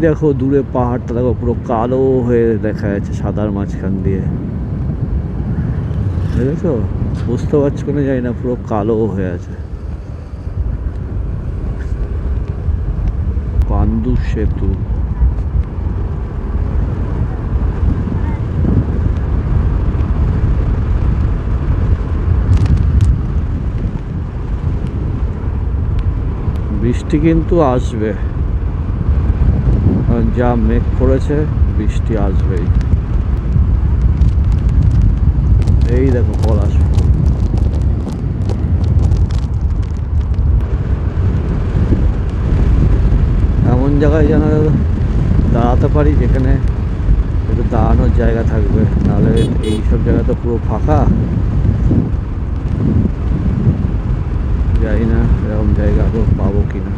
দেখো দূরে পাহাড়টা দেখো পুরো কালো হয়ে দেখা যাচ্ছে সাদার মাঝখান দিয়ে, দেখেছো? বুঝতে পারছো কিনা জানি না, পুরো কালো হয়ে আছে। পাণ্ডু সেতু। বৃষ্টি কিন্তু আসবে, যা মেঘ করেছে বৃষ্টি আসবেই। এই দেখো পলাশ ফুল। এমন জায়গায় যেন দাঁড়াতে পারি যেখানে একটু দাঁড়ানোর জায়গা থাকবে, নাহলে এইসব জায়গা তো পুরো ফাঁকা। জানি না এরকম জায়গা আদৌ পাবো কিনা।